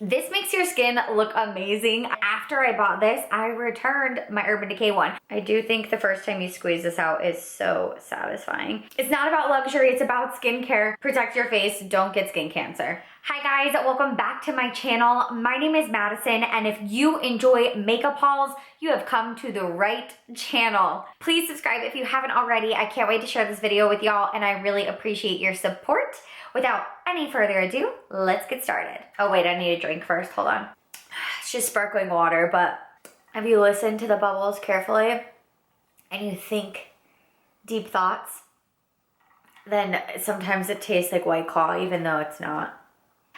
This makes your skin look amazing. After I bought this, I returned my Urban Decay one. I do think the first time you squeeze this out is so satisfying. It's not about luxury, it's about skincare. Protect your face, don't get skin cancer. Hi guys, welcome back to my channel. My name is Madison, and if you enjoy makeup hauls, you have come to the right channel. Please subscribe if you haven't already. I can't wait to share this video with y'all, and I really appreciate your support. Without any further ado, let's get started. Oh wait, I need a drink first, hold on. It's just sparkling water, but if you listen to the bubbles carefully and you think deep thoughts, then sometimes it tastes like White Claw, even though it's not.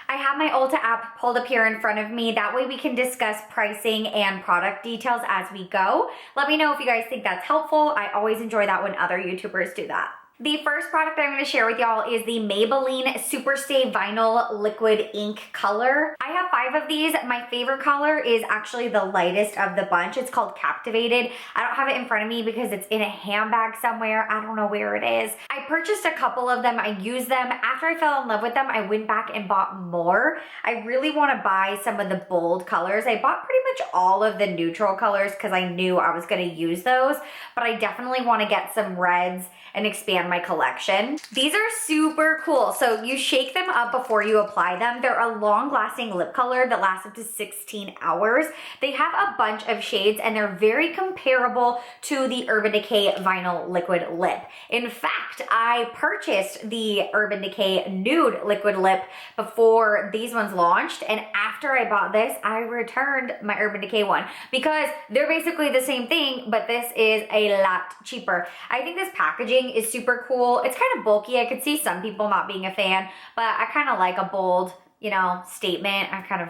I have my Ulta app pulled up here in front of me. That way we can discuss pricing and product details as we go. Let me know if you guys think that's helpful. I always enjoy that when other YouTubers do that. The first product I'm going to share with y'all is the Maybelline Superstay Vinyl Liquid Ink Color. I have 5 of these. My favorite color is actually the lightest of the bunch. It's called Captivated. I don't have it in front of me because it's in a handbag somewhere. I don't know where it is. I purchased a couple of them. I used them. After I fell in love with them, I went back and bought more. I really want to buy some of the bold colors. I bought pretty much all of the neutral colors because I knew I was going to use those, but I definitely want to get some reds and expand my collection. These are super cool. So you shake them up before you apply them. They're a long-lasting lip color that lasts up to 16 hours. They have a bunch of shades and they're very comparable to the Urban Decay Vinyl Liquid Lip. In fact, I purchased the Urban Decay Nude Liquid Lip before these ones launched, and after I bought this, I returned my Urban Decay one because they're basically the same thing, but this is a lot cheaper. I think this packaging is super cool. It's kind of bulky. I could see some people not being a fan, but I kind of like a bold, you know, statement. I'm kind of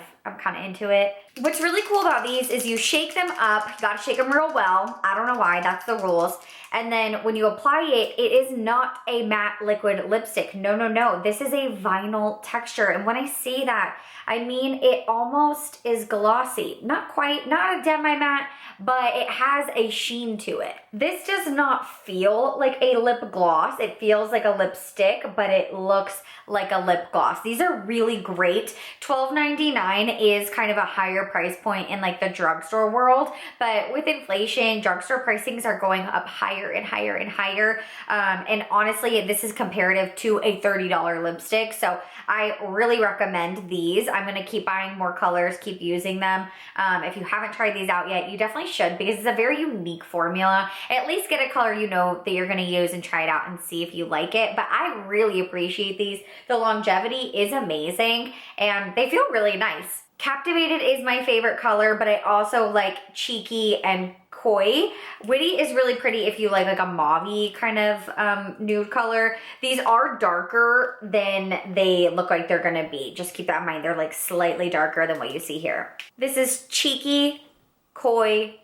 into it. What's really cool about these is you shake them up. You gotta shake them real well. I don't know why, that's the rules. And then when you apply it, it is not a matte liquid lipstick. No, no, no. This is a vinyl texture. And when I say that, I mean it almost is glossy. Not quite, not a demi-matte, but it has a sheen to it. This does not feel like a lip gloss. It feels like a lipstick, but it looks like a lip gloss. These are really great. $12.99 is kind of a higher price point in like the drugstore world, but with inflation, drugstore pricings are going up higher and higher and higher. And honestly, this is comparative to a $30 lipstick. So I really recommend these. I'm gonna keep buying more colors, keep using them. If you haven't tried these out yet, you definitely should because it's a very unique formula. At least get a color you know that you're gonna use and try it out and see if you like it. But I really appreciate these. The longevity is amazing and they feel really nice. Captivated is my favorite color, but I also like Cheeky and Koi. Witty is really pretty if you like a mauve-y kind of nude color. These are darker than they look like they're gonna be. Just keep that in mind. They're like slightly darker than what you see here. This is Cheeky, Koi,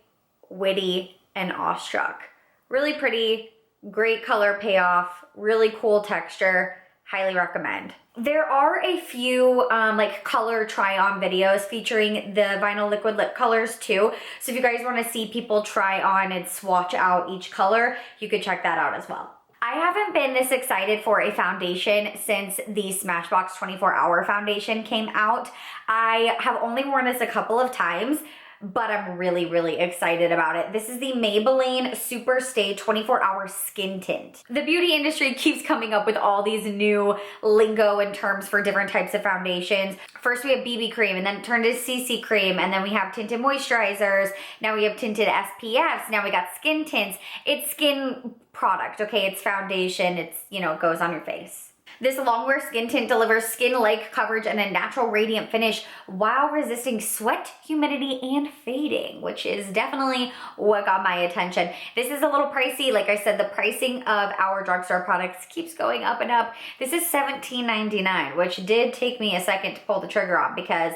Witty, and Awestruck. Really pretty, great color payoff, really cool texture. Highly recommend. There are a few like color try-on videos featuring the vinyl liquid lip colors too. So if you guys want to see people try on and swatch out each color, you could check that out as well. I haven't been this excited for a foundation since the Smashbox 24-Hour foundation came out. I have only worn this a couple of times, but I'm really, really excited about it. This is the Maybelline Superstay 24-Hour Skin Tint. The beauty industry keeps coming up with all these new lingo and terms for different types of foundations. First we have BB cream, and then it turned to CC cream, and then we have tinted moisturizers. Now we have tinted SPFs. Now we got skin tints. It's skin product, okay? It's foundation. It's, you know, it goes on your face. This long-wear skin tint delivers skin-like coverage and a natural radiant finish while resisting sweat, humidity, and fading, which is definitely what got my attention. This is a little pricey. Like I said, the pricing of our drugstore products keeps going up and up. This is $17.99, which did take me a second to pull the trigger on because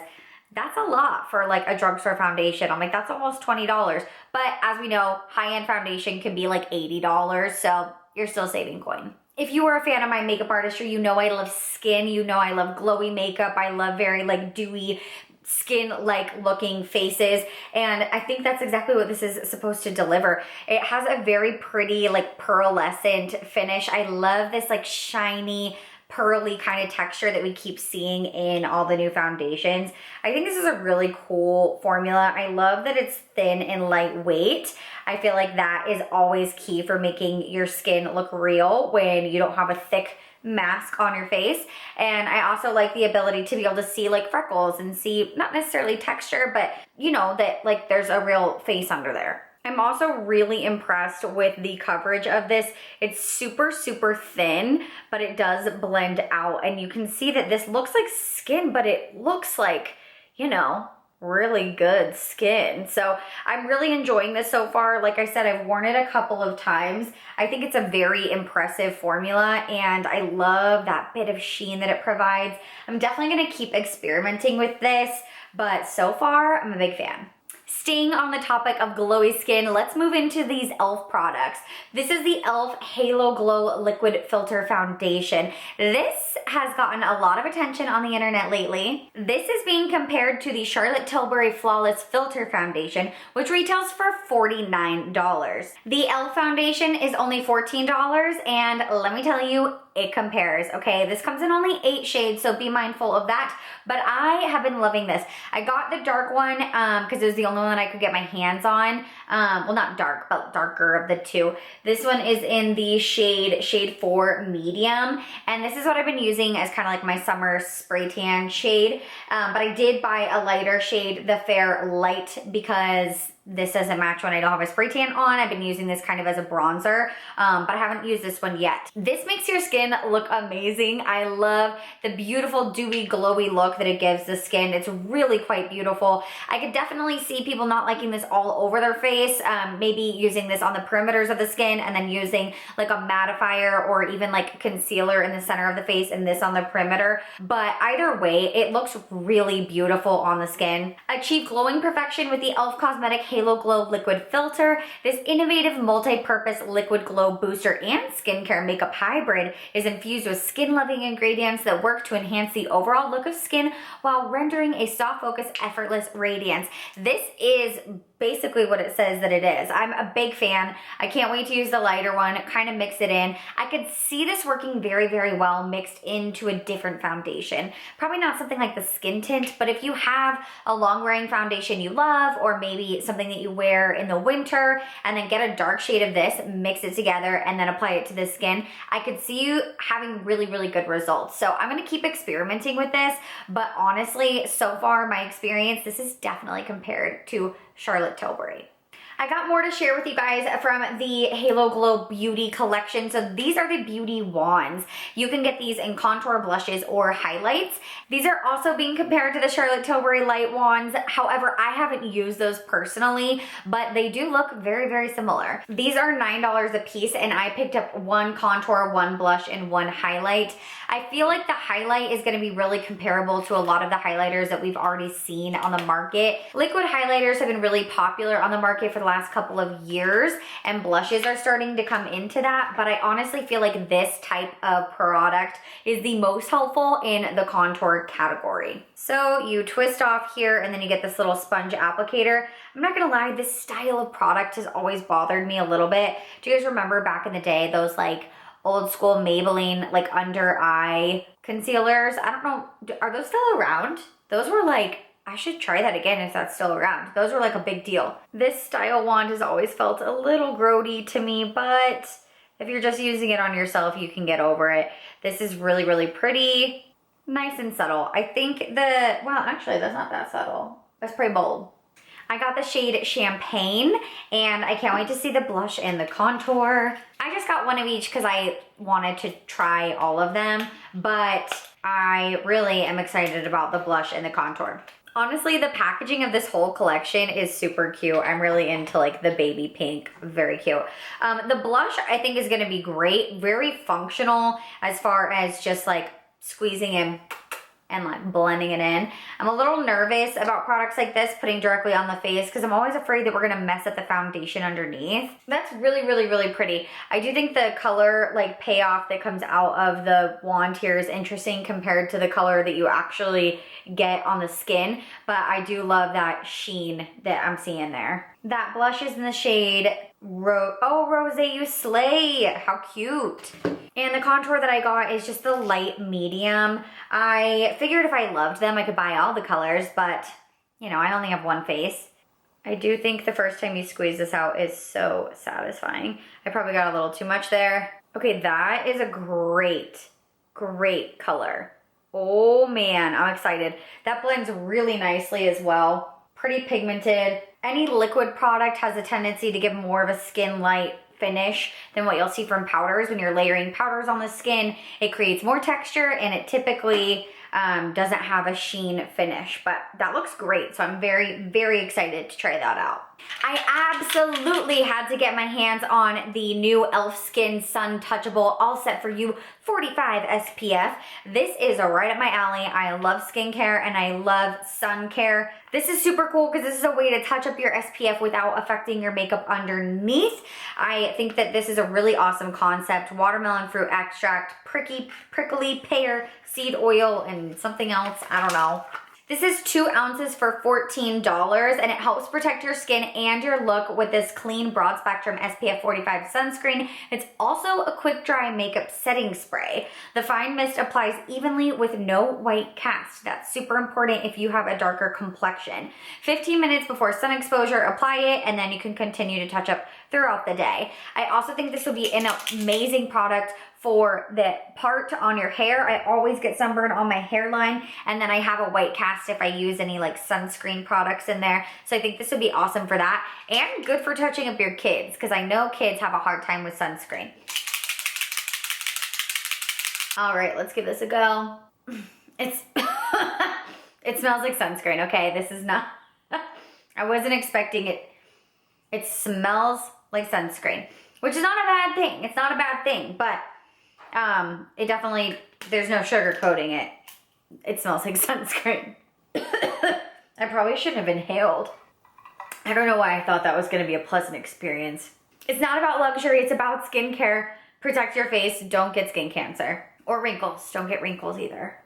that's a lot for like a drugstore foundation. I'm like, that's almost $20. But as we know, high-end foundation can be like $80, so you're still saving coin. If you are a fan of my makeup artistry, you know I love skin, you know I love glowy makeup, I love very like dewy skin-like looking faces, and I think that's exactly what this is supposed to deliver. It has a very pretty like pearlescent finish. I love this like shiny pearly kind of texture that we keep seeing in all the new foundations. I think this is a really cool formula. I love that it's thin and lightweight. I feel like that is always key for making your skin look real when you don't have a thick mask on your face. And I also like the ability to be able to see like freckles and see not necessarily texture, but you know that like there's a real face under there. I'm also really impressed with the coverage of this. It's super, super thin, but it does blend out. And you can see that this looks like skin, but it looks like, you know, really good skin. So I'm really enjoying this so far. Like I said, I've worn it a couple of times. I think it's a very impressive formula and I love that bit of sheen that it provides. I'm definitely gonna keep experimenting with this, but so far I'm a big fan. Staying on the topic of glowy skin, let's move into these e.l.f. products. This is the e.l.f. Halo Glow Liquid Filter Foundation. This has gotten a lot of attention on the internet lately. This is being compared to the Charlotte Tilbury Flawless Filter Foundation, which retails for $49. The e.l.f. foundation is only $14, and let me tell you, it compares, okay? This comes in only 8 shades, so be mindful of that, but I have been loving this. I got the dark one because it was the only one I could get my hands on. Well, not dark, but darker of the two. This one is in the shade 4 medium, and this is what I've been using as kind of like my summer spray tan shade, but I did buy a lighter shade, the Fair Light, because this doesn't match when I don't have a spray tan on. I've been using this kind of as a bronzer, but I haven't used this one yet. This makes your skin look amazing. I love the beautiful dewy glowy look that it gives the skin. It's really quite beautiful. I could definitely see people not liking this all over their face, maybe using this on the perimeters of the skin and then using like a mattifier or even like concealer in the center of the face and this on the perimeter. But either way, it looks really beautiful on the skin. Achieve glowing perfection with the e.l.f. Cosmetics Halo Glow Liquid Filter. This innovative multi-purpose liquid glow booster and skincare makeup hybrid is infused with skin-loving ingredients that work to enhance the overall look of skin while rendering a soft focus, effortless radiance. This is basically what it says that it is. I'm a big fan. I can't wait to use the lighter one, kind of mix it in. I could see this working very, very well mixed into a different foundation. Probably not something like the Skin Tint, but if you have a long wearing foundation you love, or maybe something that you wear in the winter, and then get a dark shade of this, mix it together, and then apply it to the skin, I could see you having really, really good results. So I'm gonna keep experimenting with this, but honestly, so far my experience, this is definitely compared to Charlotte Tilbury. I got more to share with you guys from the Halo Glow Beauty collection. So these are the beauty wands. You can get these in contour, blushes, or highlights. These are also being compared to the Charlotte Tilbury light wands. However, I haven't used those personally, but they do look very, very similar. These are $9 a piece, and I picked up one contour, one blush, and one highlight. I feel like the highlight is gonna be really comparable to a lot of the highlighters that we've already seen on the market. Liquid highlighters have been really popular on the market for the last couple of years, and blushes are starting to come into that, but I honestly feel like this type of product is the most helpful in the contour category. So you twist off here and then you get this little sponge applicator. I'm not gonna lie, this style of product has always bothered me a little bit. Do you guys remember back in the day, those like old school Maybelline like under eye concealers? I don't know, are those still around? Those were like, I should try that again if that's still around. Those were like a big deal. This style wand has always felt a little grody to me, but if you're just using it on yourself, you can get over it. This is really, really pretty, nice and subtle. I think well, actually that's not that subtle. That's pretty bold. I got the shade Champagne, and I can't wait to see the blush and the contour. I just got one of each because I wanted to try all of them, but I really am excited about the blush and the contour. Honestly, the packaging of this whole collection is super cute. I'm really into like the baby pink, very cute. The blush I think is gonna be great, very functional as far as just like squeezing in and like blending it in. I'm a little nervous about products like this putting directly on the face because I'm always afraid that we're gonna mess up the foundation underneath. That's really, really, really pretty. I do think the color like payoff that comes out of the wand here is interesting compared to the color that you actually get on the skin, but I do love that sheen that I'm seeing there. That blush is in the shade Rosé, you slay. How cute. And the contour that I got is just the light medium. I figured if I loved them, I could buy all the colors, but you know, I only have one face. I do think the first time you squeeze this out is so satisfying. I probably got a little too much there. Okay, that is a great, great color. Oh man, I'm excited. That blends really nicely as well. Pretty pigmented. Any liquid product has a tendency to give more of a skin light finish than what you'll see from powders. When you're layering powders on the skin, it creates more texture and it typically doesn't have a sheen finish, but that looks great. So I'm very, very excited to try that out. I absolutely had to get my hands on the new e.l.f. Skin Suntouchable All Set For You 45 SPF. This is right up my alley. I love skincare and I love sun care. This is super cool because this is a way to touch up your SPF without affecting your makeup underneath. I think that this is a really awesome concept. Watermelon fruit extract, prickly pear seed oil, and something else, I don't know. This is 2 ounces for $14 and it helps protect your skin and your look with this clean broad spectrum SPF 45 sunscreen. It's also a quick dry makeup setting spray. The fine mist applies evenly with no white cast. That's super important if you have a darker complexion. 15 minutes before sun exposure, apply it, and then you can continue to touch up throughout the day. I also think this will be an amazing product for the part on your hair. I always get sunburn on my hairline, and then I have a white cast if I use any like sunscreen products in there. So I think this would be awesome for that, and good for touching up your kids, because I know kids have a hard time with sunscreen. All right, let's give this a go. It's it smells like sunscreen. Okay, this is not, I wasn't expecting it. It smells like sunscreen, which is not a bad thing. It's not a bad thing, but it definitely, there's no sugar coating it. It smells like sunscreen. I probably shouldn't have inhaled. I don't know why I thought that was gonna be a pleasant experience. It's not about luxury, it's about skincare. Protect your face, don't get skin cancer. Or wrinkles, don't get wrinkles either.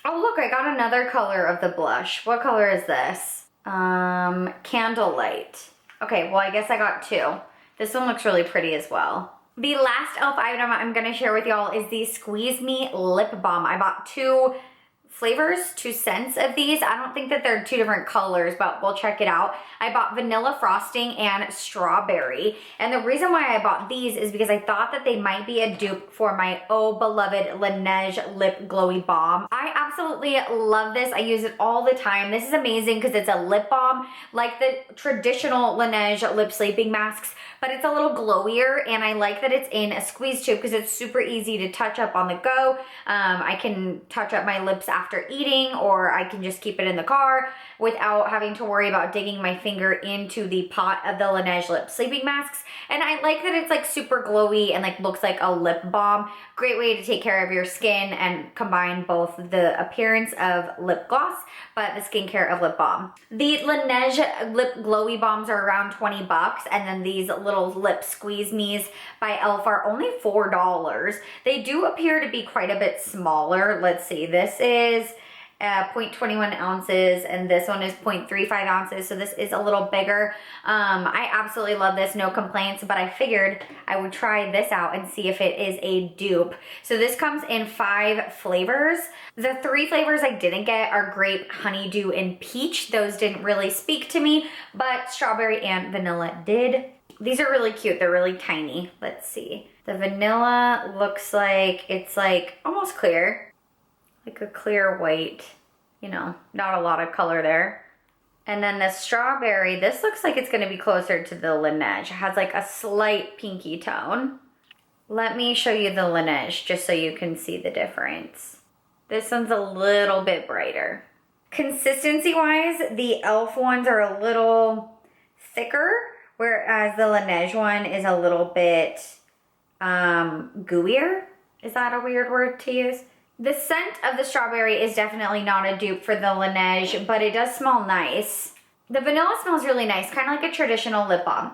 Oh look, I got another color of the blush. What color is this? Candlelight. Okay, well I guess I got 2. This one looks really pretty as well. The last e.l.f. item I'm gonna share with y'all is the Squeeze Me Lip Balm. I bought 2 flavors, 2 scents of these. I don't think that they're 2 different colors, but we'll check it out. I bought vanilla frosting and strawberry. And the reason why I bought these is because I thought that they might be a dupe for my oh beloved Laneige Lip Glowy Balm. I absolutely love this. I use it all the time. This is amazing because it's a lip balm like the traditional Laneige lip sleeping masks, but it's a little glowier, and I like that it's in a squeeze tube because it's super easy to touch up on the go. I can touch up my lips after eating, or I can just keep it in the car without having to worry about digging my finger into the pot of the Laneige lip sleeping masks. And I like that it's like super glowy and like looks like a lip balm. Great way to take care of your skin and combine both the appearance of lip gloss but the skincare of lip balm. The Laneige lip glowy balms are around 20 bucks, and then these little lip squeeze me's by e.l.f. are only $4. They do appear to be quite a bit smaller. Let's see, this is 0.21 ounces and this one is 0.35 ounces, so this is a little bigger. I absolutely love this, no complaints, but I figured I would try this out and see if it is a dupe. So this comes in 5 flavors. The 3 flavors I didn't get are grape, honeydew, and peach. Those didn't really speak to me, but strawberry and vanilla did. These are really cute, they're really tiny. Let's see. The vanilla looks like it's like almost clear. Like a clear white, you know, not a lot of color there. And then the strawberry, this looks like it's gonna be closer to the Laneige. It has like a slight pinky tone. Let me show you the Laneige just so you can see the difference. This one's a little bit brighter. Consistency-wise, the e.l.f. ones are a little thicker, whereas the Laneige one is a little bit gooier. Is that a weird word to use? The scent of the strawberry is definitely not a dupe for the Laneige, but it does smell nice. The vanilla smells really nice, kind of like a traditional lip balm.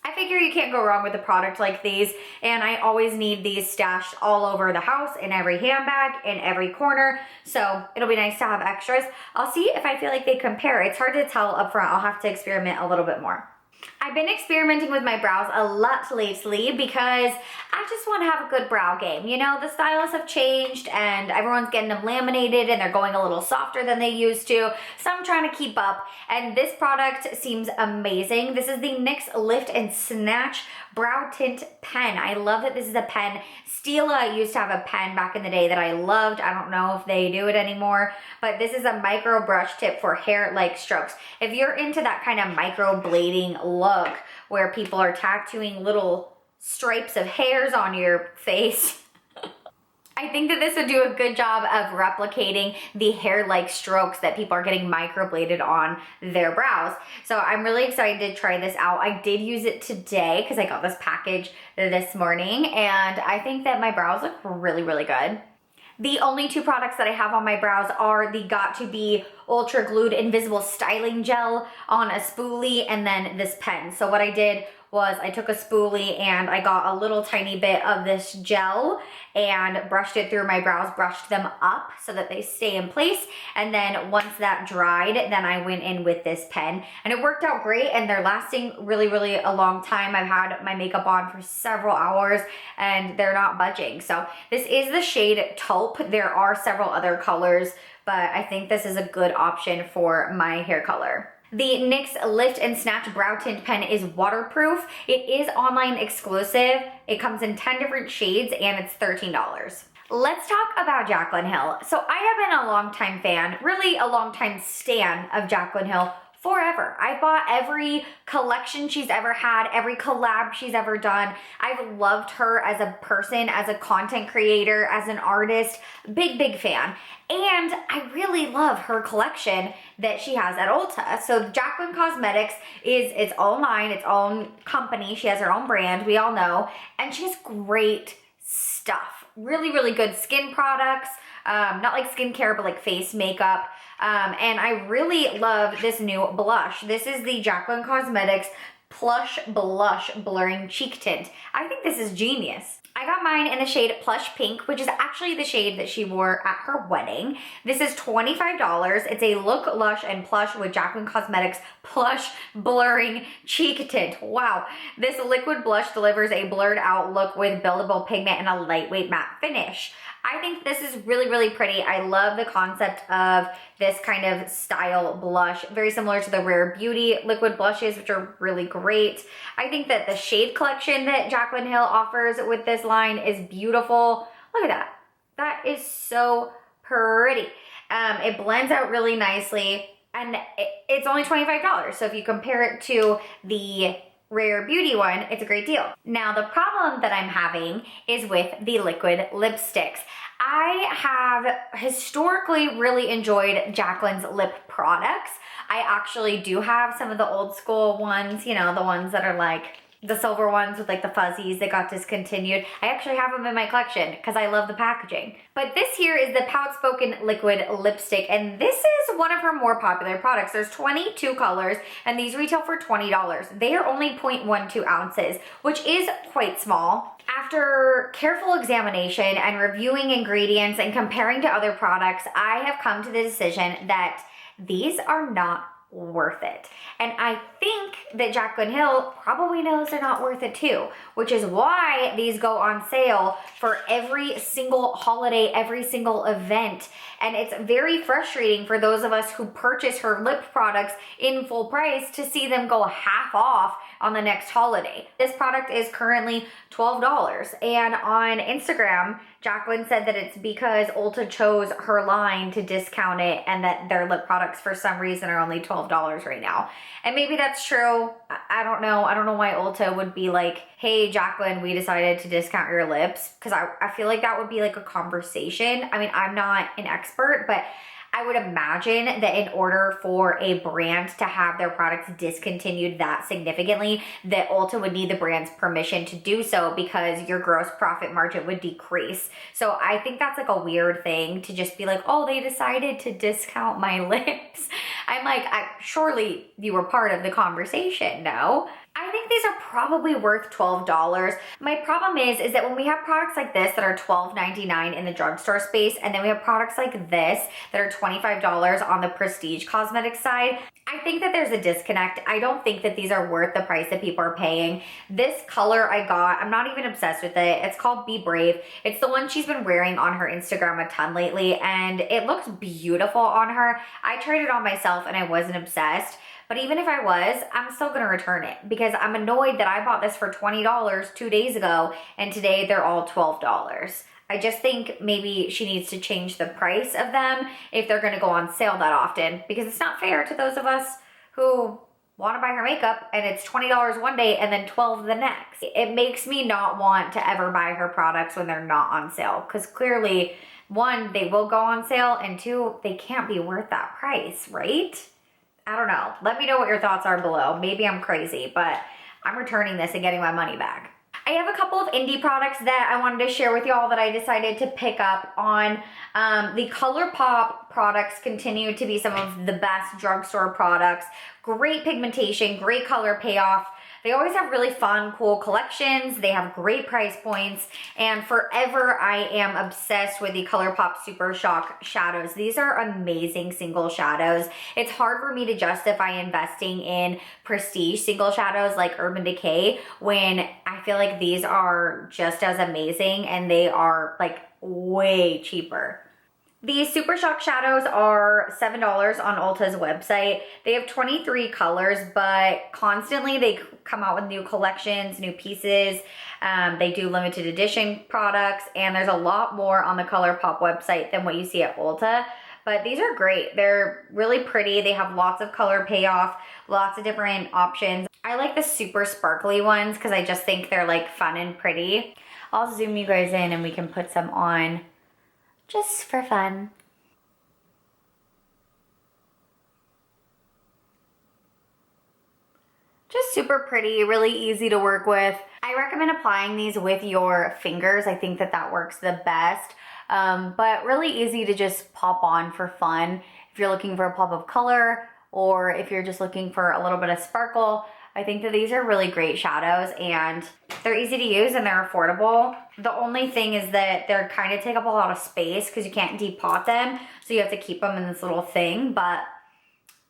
I figure you can't go wrong with a product like these, and I always need these stashed all over the house, in every handbag, in every corner, so it'll be nice to have extras. I'll see if I feel like they compare. It's hard to tell up front. I'll have to experiment a little bit more. I've been experimenting with my brows a lot lately because I just want to have a good brow game. You know, the stylists have changed and everyone's getting them laminated and they're going a little softer than they used to. So I'm trying to keep up, and this product seems amazing. This is the NYX Lift and Snatch Brow Tint Pen. I love that this is a pen. Stila used to have a pen back in the day that I loved. I don't know if they do it anymore, but this is a micro brush tip for hair-like strokes. If you're into that kind of micro blading look where people are tattooing little stripes of hairs on your face, I think that this would do a good job of replicating the hair-like strokes that people are getting microbladed on their brows. So I'm really excited to try this out. I did use it today because I got this package this morning, and I think that my brows look really, really good. The only two products that I have on my brows are the got2b Ultra Glued Invisible Styling Gel on a spoolie, and then this pen. So what I did was I took a spoolie and I got a little tiny bit of this gel and brushed it through my brows, brushed them up so that they stay in place. And then once that dried, then I went in with this pen, and it worked out great, and they're lasting really, really a long time. I've had my makeup on for several hours and they're not budging. So this is the shade Taupe. There are several other colors, but I think this is a good option for my hair color. The NYX Lift and Snatch Brow Tint Pen is waterproof. It is online exclusive. It comes in 10 different shades and it's $13. Let's talk about Jaclyn Hill. So I have been a longtime fan, really a longtime stan of Jaclyn Hill forever. I bought every collection she's ever had, every collab she's ever done. I've loved her as a person, as a content creator, as an artist. Big, big fan. And I really love her collection that she has at Ulta. So Jaclyn Cosmetics is its own line, its own company. She has her own brand, we all know. And she has great stuff. Really, really good skin products. Not like skincare, but like face makeup. And I really love this new blush. This is the Jaclyn Cosmetics Plush Blush Blurring Cheek Tint. I think this is genius. I got mine in the shade Plush Pink, which is actually the shade that she wore at her wedding. This is $25. It's a Look Lush and Plush with Jaclyn Cosmetics Plush Blurring Cheek Tint. Wow. This liquid blush delivers a blurred out look with buildable pigment and a lightweight matte finish. I think this is really, really pretty. I love the concept of this kind of style blush, very similar to the Rare Beauty liquid blushes, which are really great. I think that the shade collection that Jaclyn Hill offers with this line is beautiful. Look at that. That is so pretty. It blends out really nicely, and it's only $25. So if you compare it to the Rare Beauty one, it's a great deal. Now, the problem that I'm having is with the liquid lipsticks. I have historically really enjoyed Jaclyn's lip products. I actually do have some of the old school ones, you know, the ones that are like the silver ones with like the fuzzies that got discontinued. I actually have them in my collection because I love the packaging. But this here is the Pout Spoken Liquid Lipstick, and this is one of her more popular products. There's 22 colors, and these retail for $20. They are only 0.12 ounces, which is quite small. After careful examination and reviewing ingredients and comparing to other products, I have come to the decision that these are not worth it. And I think that Jaclyn Hill probably knows they're not worth it too, which is why these go on sale for every single holiday, every single event. And it's very frustrating for those of us who purchase her lip products in full price to see them go half off on the next holiday. This product is currently $12. And on Instagram, Jaclyn said that it's because Ulta chose her line to discount it and that their lip products for some reason are only $12 right now. And maybe that's true. I don't know. I don't know why Ulta would be like, hey, Jaclyn, we decided to discount your lips. Because I feel like that would be like a conversation. I mean, I'm not an expert, but I would imagine that in order for a brand to have their products discontinued that significantly, that Ulta would need the brand's permission to do so because your gross profit margin would decrease. So I think that's like a weird thing to just be like, oh, they decided to discount my lips. I'm like, surely you were part of the conversation, no? I think these are probably worth $12. My problem is that when we have products like this that are $12.99 in the drugstore space, and then we have products like this that are $25 on the Prestige Cosmetics side. I think that there's a disconnect. I don't think that these are worth the price that people are paying. This color I got, I'm not even obsessed with it. It's called Be Brave. It's the one she's been wearing on her Instagram a ton lately, and it looks beautiful on her. I tried it on myself and I wasn't obsessed. But even if I was, I'm still gonna return it because I'm annoyed that I bought this for $20 2 days ago and today they're all $12. I just think maybe she needs to change the price of them if they're gonna go on sale that often, because it's not fair to those of us who wanna buy her makeup and it's $20 one day and then $12 the next. It makes me not want to ever buy her products when they're not on sale, because clearly, one, they will go on sale, and two, they can't be worth that price, right? I don't know. Let me know what your thoughts are below. Maybe I'm crazy, but I'm returning this and getting my money back. I have a couple of indie products that I wanted to share with y'all that I decided to pick up on. The Colourpop products continue to be some of the best drugstore products. Great pigmentation, great color payoff. They always have really fun, cool collections. They have great price points. And forever, I am obsessed with the Colourpop Super Shock shadows. These are amazing single shadows. It's hard for me to justify investing in prestige single shadows like Urban Decay when I feel like these are just as amazing and they are like way cheaper. These Super Shock shadows are $7 on Ulta's website. They have 23 colors, but constantly they come out with new collections, new pieces. They do limited edition products, and there's a lot more on the Colourpop website than what you see at Ulta. But these are great. They're really pretty. They have lots of color payoff, lots of different options. I like the super sparkly ones because I just think they're like fun and pretty. I'll zoom you guys in and we can put some on just for fun. Just super pretty, really easy to work with. I recommend applying these with your fingers. I think that that works the best. But really easy to just pop on for fun. If you're looking for a pop of color or if you're just looking for a little bit of sparkle, I think that these are really great shadows and they're easy to use and they're affordable. The only thing is that they're kind of take up a lot of space because you can't depot them. So you have to keep them in this little thing, but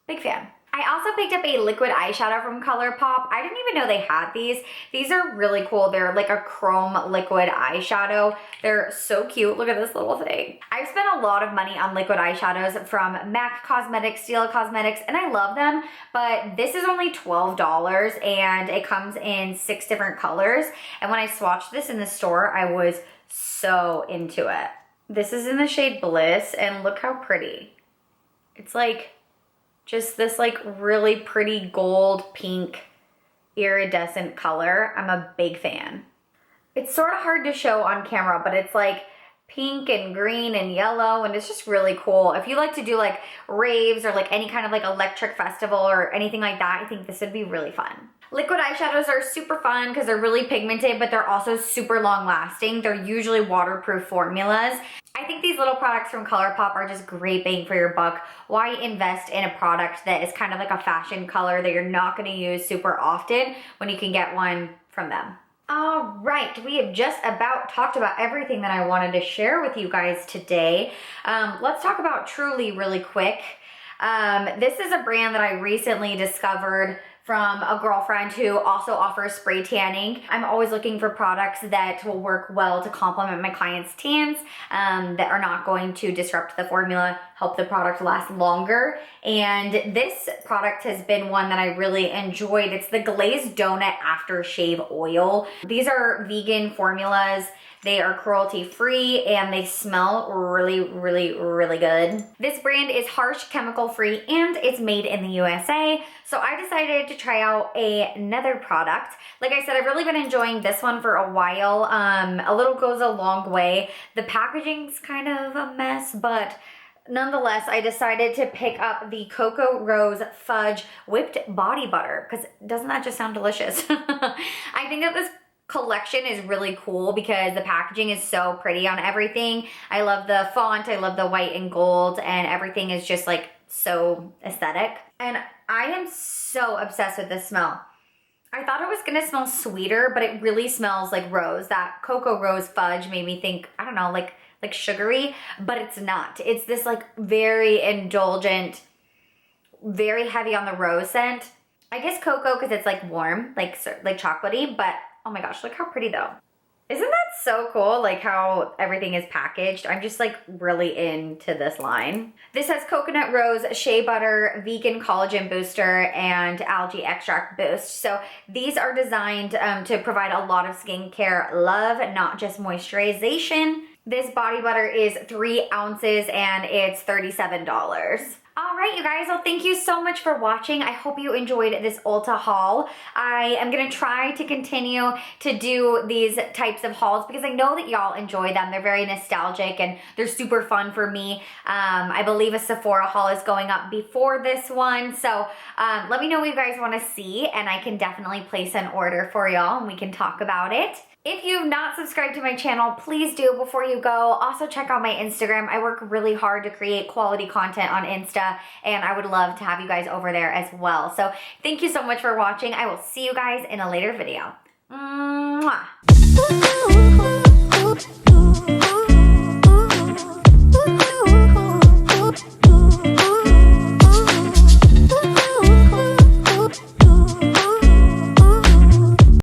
big fan. I also picked up a liquid eyeshadow from Colourpop. I didn't even know they had these. These are really cool. They're like a chrome liquid eyeshadow. They're so cute. Look at this little thing. I've spent a lot of money on liquid eyeshadows from MAC Cosmetics, Stila Cosmetics, and I love them, but this is only $12 and it comes in 6 different colors. And when I swatched this in the store, I was so into it. This is in the shade Bliss and look how pretty. It's like just this like really pretty gold pink iridescent color. I'm a big fan. It's sort of hard to show on camera, but it's like pink and green and yellow and it's just really cool. If you like to do like raves or like any kind of like electric festival or anything like that, I think this would be really fun. Liquid eyeshadows are super fun because they're really pigmented, but they're also super long lasting. They're usually waterproof formulas. I think these little products from Colourpop are just great bang for your buck. Why invest in a product that is kind of like a fashion color that you're not going to use super often when you can get one from them? All right, we have just about talked about everything that I wanted to share with you guys today. Let's talk about Truly really quick. This is a brand that I recently discovered from a girlfriend who also offers spray tanning. I'm always looking for products that will work well to complement my clients' tans, that are not going to disrupt the formula, help the product last longer. And this product has been one that I really enjoyed. It's the Glazed Donut Aftershave Oil. These are vegan formulas. They are cruelty-free and they smell really, really, really good. This brand is harsh, chemical-free, and it's made in the USA. So I decided to try out another product. Like I said, I've really been enjoying this one for a while. A little goes a long way. The packaging's kind of a mess, but nonetheless, I decided to pick up the Coco Rose Fudge Whipped Body Butter because doesn't that just sound delicious? I think that this collection is really cool because the packaging is so pretty on everything. I love the font, I love the white and gold, and everything is just like so aesthetic. And I am so obsessed with this smell. I thought it was gonna smell sweeter, but it really smells like rose. That Coco Rose Fudge made me think, I don't know, like like sugary, but it's not. It's this like very indulgent, very heavy on the rose scent. I guess cocoa because it's like warm, like chocolatey, but oh my gosh, look how pretty though. Isn't that so cool, like how everything is packaged? I'm just like really into this line. This has coconut rose, shea butter, vegan collagen booster, and algae extract boost. So these are designed to provide a lot of skincare love, not just moisturization. This body butter is 3 ounces and it's $37. All right, you guys, well, thank you so much for watching. I hope you enjoyed this Ulta haul. I am gonna try to continue to do these types of hauls because I know that y'all enjoy them. They're very nostalgic and they're super fun for me. I believe a Sephora haul is going up before this one. So let me know what you guys wanna see and I can definitely place an order for y'all and we can talk about it. If you've not subscribed to my channel, please do before you go. Also check out my Instagram. I work really hard to create quality content on Insta and I would love to have you guys over there as well. So thank you so much for watching. I will see you guys in a later video. Mwah.